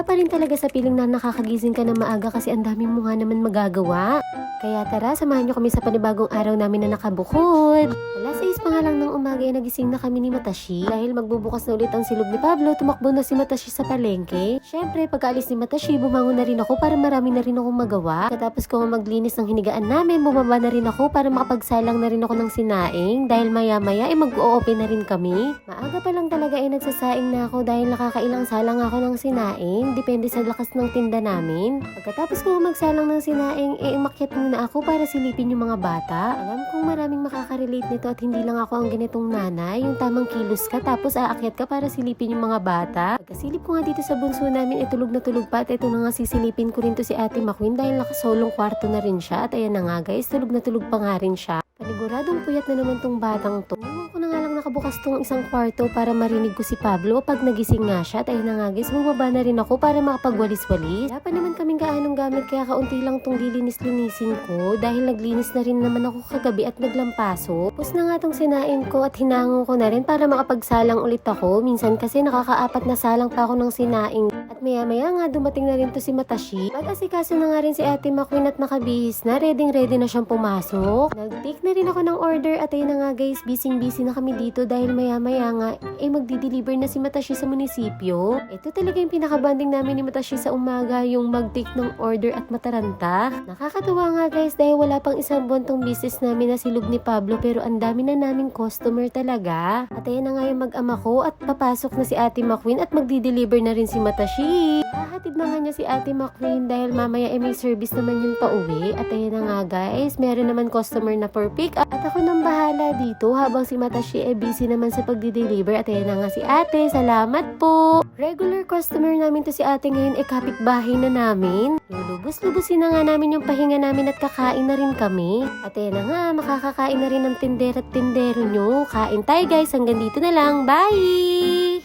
Wala pa rin talaga sa piling na nakakagising ka ng maaga kasi ang dami mo nga naman magagawa. Kaya tara, samahan nyo kami sa panibagong araw namin na nakabukod. Alas 6 pa nga lang ng umaga ay nagising na kami ni Matashi. Dahil magbubukas na ulit ang silog ni Pablo, tumakbo na si Matashi sa palengke. Syempre, pagkaalis ni Matashi, bumangon na rin ako para marami na rin akong magawa. Katapos ko maglinis ng hinigaan namin, bumaba na rin ako para makapagsalang na rin ako ng sinaing. Dahil maya-maya ay mag-o-open na rin kami. Maaga pa lang talaga ay nagsasaing na ako dahil nakakailang salang ako ng sinaing. Depende sa lakas ng tinda namin. Pagkatapos ko magsalang ng sinaing, umakyat muna ako para silipin yung mga bata. Alam kong maraming makaka-relate nito at hindi lang ako ang ganitong nanay, yung tamang kilos ka tapos aakyat ka para silipin yung mga bata. Pagkasilip ko nga dito sa bunso namin, tulog na tulog pa at ito na nga sisilipin ko rin to si Ate McQueen dahil nakasolong kwarto na rin siya at ayan na nga guys, tulog na tulog pa nga rin siya. Paniguradong puyat na naman tong batang to. Ewan ko na nga lang nakabukas tong isang kwarto para marinig ko si Pablo pag nagising nga siya. At ayun na nga guys, bumaba na rin ako para makapagwalis-walis. Wala pa naman kaming gaanong gamit kaya kaunti lang tong lilinis-linisin ko. Dahil naglinis na rin naman ako kagabi at naglampaso. Tapos na nga tong sinain ko at hinango ko na rin para makapagsalang ulit ako. Minsan kasi nakakaapat na salang pa ako ng sinaing. At maya-maya nga dumating na rin to si Matashi. Pag-asikaso na nga rin si Ate McQueen at nakabihis na. Ready na siyang pumasok. Nag-take na rin ako ng order at ayun na nga guys, busy na kami dito dahil maya-maya nga magdi-deliver na si Matashi sa munisipyo. Ito talaga yung pinaka-bonding namin ni Matashi sa umaga, yung mag-take ng order at mataranta. Nakakatuwa nga guys dahil wala pang isang buwan tong business namin na silog ni Pablo pero ang dami na naming customer talaga. At ayun na nga yung mag-ama ko at papasok na si Ate McQueen at magdi-deliver na rin si Matashi. Hahatid na nga niya si Ate McQueen dahil mamaya may service naman yun pa uwi. At ayun na nga guys, meron naman customer na for pick up. At ako nang bahala dito habang si Matashi busy naman sa pagdi-deliver. At ayun na nga si Ate, salamat po. Regular customer namin to si Ate ngayon, kapitbahay na namin. Lulubos-lubusin na nga namin yung pahinga namin at kakain na rin kami. At ayun na nga, makakakain na rin ng tindera at tindero nyo. Kain tayo guys, hanggang dito na lang. Bye!